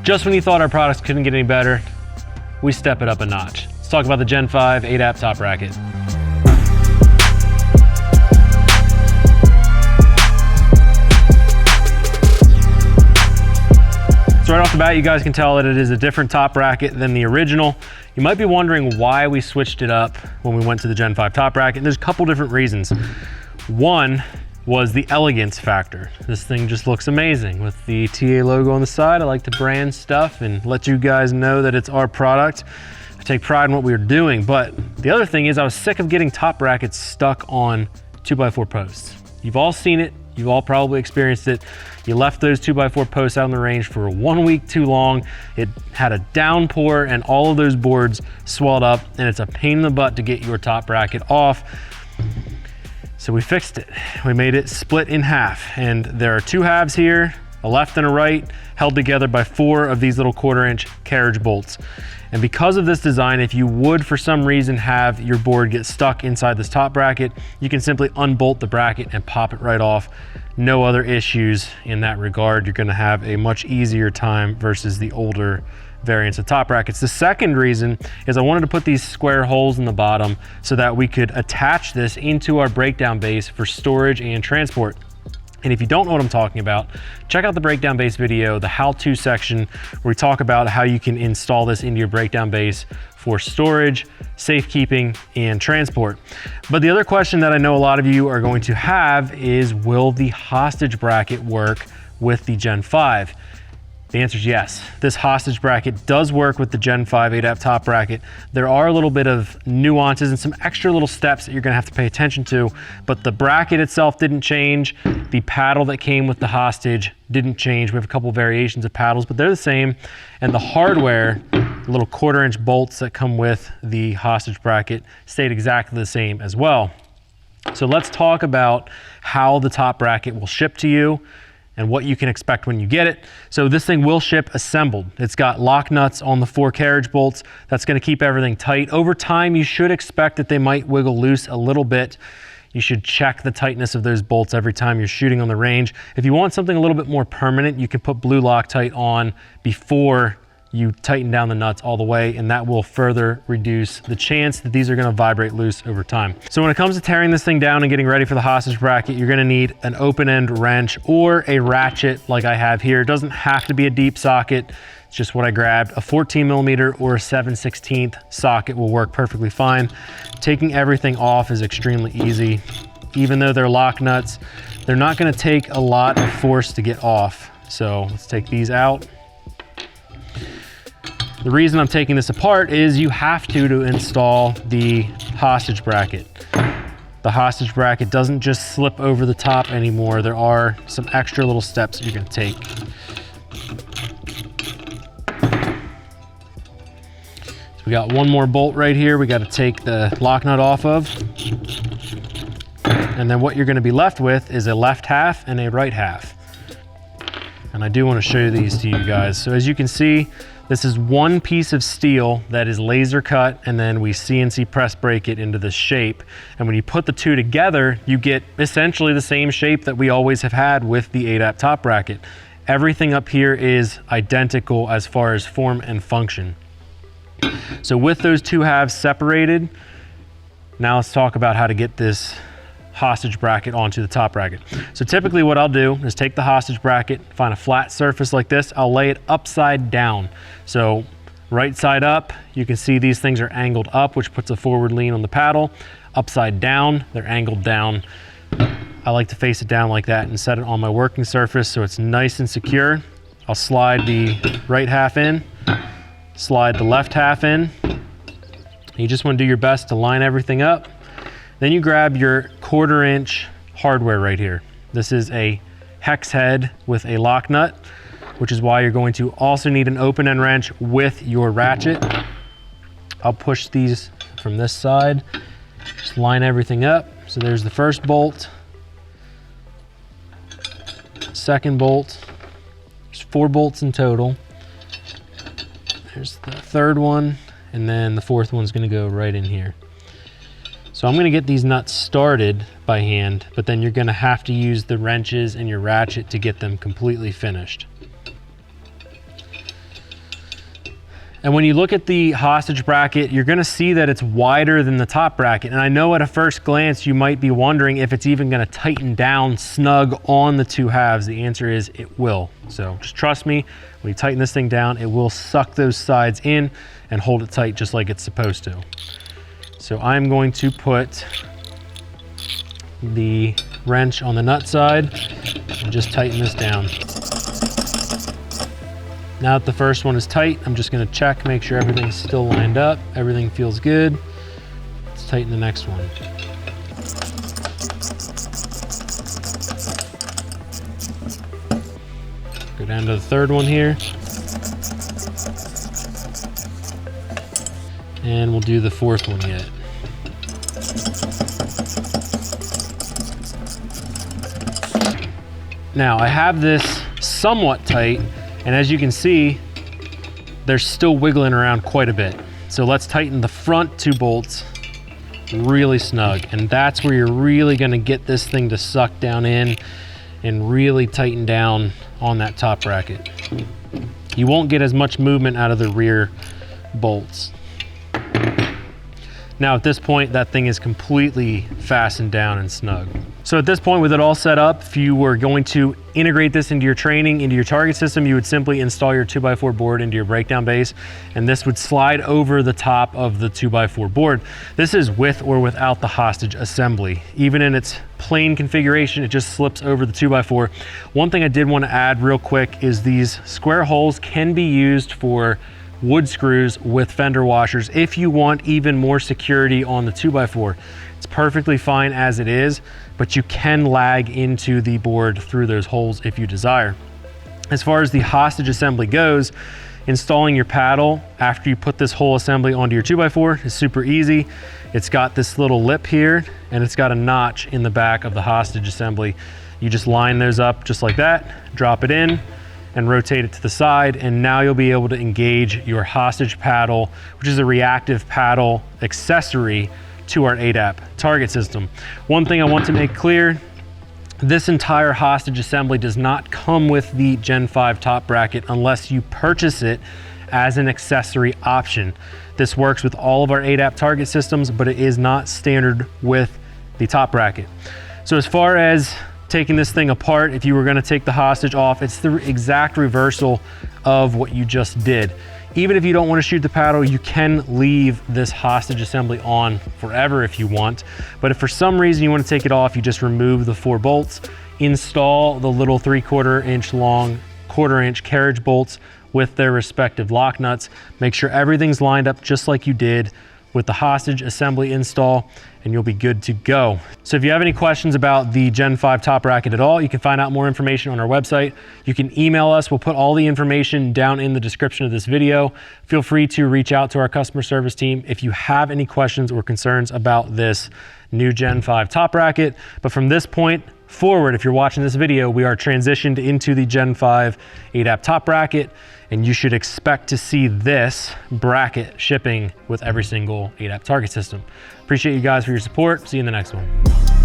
Just when you thought our products couldn't get any better, we step it up a notch. Let's talk about the Gen 5 ADAP top bracket. So right off the bat, you guys can tell that it is a different top bracket than the original. You might be wondering why we switched it up when we went to the Gen 5 top bracket. There's a couple different reasons. One was the elegance factor. This thing just looks amazing with the TA logo on the side. I like to brand stuff and let you guys know that it's our product. I take pride in what we are doing, but the other thing is I was sick of getting top brackets stuck on 2x4 posts. You've all seen it. You've all probably experienced it. You left those 2x4 posts out on the range for 1 week too long. It had a downpour and all of those boards swelled up, and it's a pain in the butt to get your top bracket off. So we fixed it. We made it split in half, and there are two halves here, a left and a right, held together by 4 of these little 1/4-inch carriage bolts. And because of this design, if you would for some reason have your board get stuck inside this top bracket, you can simply unbolt the bracket and pop it right off. No other issues in that regard. You're gonna have a much easier time versus the older variants of top brackets. The second reason is I wanted to put these square holes in the bottom so that we could attach this into our breakdown base for storage and transport. And if you don't know what I'm talking about, check out the breakdown base video, the how-to section, where we talk about how you can install this into your breakdown base for storage, safekeeping, and transport. But the other question that I know a lot of you are going to have is, will the hostage bracket work with the Gen 5? The answer is yes. This hostage bracket does work with the Gen 5 ADAP top bracket. There are a little bit of nuances and some extra little steps that you're gonna have to pay attention to, but the bracket itself didn't change. The paddle that came with the hostage didn't change. We have a couple variations of paddles, but they're the same. And the hardware, the little 1/4-inch bolts that come with the hostage bracket, stayed exactly the same as well. So let's talk about how the top bracket will ship to you and what you can expect when you get it. So this thing will ship assembled. It's got lock nuts on the 4 carriage bolts. That's gonna keep everything tight. Over time, you should expect that they might wiggle loose a little bit. You should check the tightness of those bolts every time you're shooting on the range. If you want something a little bit more permanent, you can put blue Loctite on before you tighten down the nuts all the way, and that will further reduce the chance that these are gonna vibrate loose over time. So when it comes to tearing this thing down and getting ready for the hostage bracket, you're gonna need an open end wrench or a ratchet like I have here. It doesn't have to be a deep socket. It's just what I grabbed. A 14mm or a 7/16 socket will work perfectly fine. Taking everything off is extremely easy. Even though they're lock nuts, they're not gonna take a lot of force to get off. So let's take these out. The reason I'm taking this apart is you have to install the hostage bracket. The hostage bracket doesn't just slip over the top anymore. There are some extra little steps that you're gonna take. So we got one more bolt right here. We gotta take the lock nut off of. And then what you're gonna be left with is a left half and a right half. And I do wanna show you these to you guys. So as you can see, this is one piece of steel that is laser cut, and then we CNC press break it into this shape. And when you put the two together, you get essentially the same shape that we always have had with the ADAP top bracket. Everything up here is identical as far as form and function. So with those two halves separated, now let's talk about how to get this hostage bracket onto the top bracket. So typically what I'll do is take the hostage bracket, find a flat surface like this, I'll lay it upside down. So right side up, you can see these things are angled up, which puts a forward lean on the paddle. Upside down, they're angled down. I like to face it down like that and set it on my working surface so it's nice and secure. I'll slide the right half in, slide the left half in. You just want to do your best to line everything up. Then you grab your 1/4-inch hardware right here. This is a hex head with a lock nut, which is why you're going to also need an open end wrench with your ratchet. I'll push these from this side, just line everything up. So there's the first bolt, second bolt. There's 4 bolts in total. There's the third one, and then the fourth one's gonna go right in here. So I'm gonna get these nuts started by hand, but then you're gonna have to use the wrenches and your ratchet to get them completely finished. And when you look at the hostage bracket, you're gonna see that it's wider than the top bracket. And I know at a first glance, you might be wondering if it's even gonna tighten down snug on the two halves. The answer is it will. So just trust me, when you tighten this thing down, it will suck those sides in and hold it tight just like it's supposed to. So I'm going to put the wrench on the nut side and just tighten this down. Now that the first one is tight, I'm just gonna check, make sure everything's still lined up, everything feels good. Let's tighten the next one. Go down to the third one here. And we'll do the fourth one yet. Now I have this somewhat tight, and as you can see, they're still wiggling around quite a bit. So let's tighten the front two bolts really snug. And that's where you're really gonna get this thing to suck down in and really tighten down on that top bracket. You won't get as much movement out of the rear bolts. Now at this point, that thing is completely fastened down and snug. So at this point, with it all set up, if you were going to integrate this into your training, into your target system, you would simply install your 2x4 board into your breakdown base, and this would slide over the top of the 2x4 board. This is with or without the hostage assembly. Even in its plain configuration, it just slips over the 2x4. One thing I did want to add real quick is these square holes can be used for wood screws with fender washers if you want even more security on the 2x4. It's perfectly fine as it is, but you can lag into the board through those holes if you desire. As far as the hostage assembly goes, installing your paddle after you put this whole assembly onto your 2x4 is super easy. It's got this little lip here, and it's got a notch in the back of the hostage assembly. You just line those up just like that, drop it in, and rotate it to the side, and now you'll be able to engage your hostage paddle, which is a reactive paddle accessory to our ADAP target system. One thing I want to make clear, this entire hostage assembly does not come with the Gen 5 top bracket unless you purchase it as an accessory option. This works with all of our ADAP target systems, but it is not standard with the top bracket. So as far as taking this thing apart, if you were gonna take the hostage off, it's the exact reversal of what you just did. Even if you don't want to shoot the paddle, you can leave this hostage assembly on forever if you want. But if for some reason you want to take it off, you just remove the 4 bolts, install the little 3/4 inch long, 1/4 inch carriage bolts with their respective lock nuts. Make sure everything's lined up just like you did with the hostage assembly install, and you'll be good to go. So if you have any questions about the Gen 5 top bracket at all, you can find out more information on our website. You can email us. We'll put all the information down in the description of this video. Feel free to reach out to our customer service team if you have any questions or concerns about this new Gen 5 top bracket. But from this point forward, if you're watching this video, we are transitioned into the Gen 5 ADAP top bracket, and you should expect to see this bracket shipping with every single ADAP target system. Appreciate you guys for your support. See you in the next one.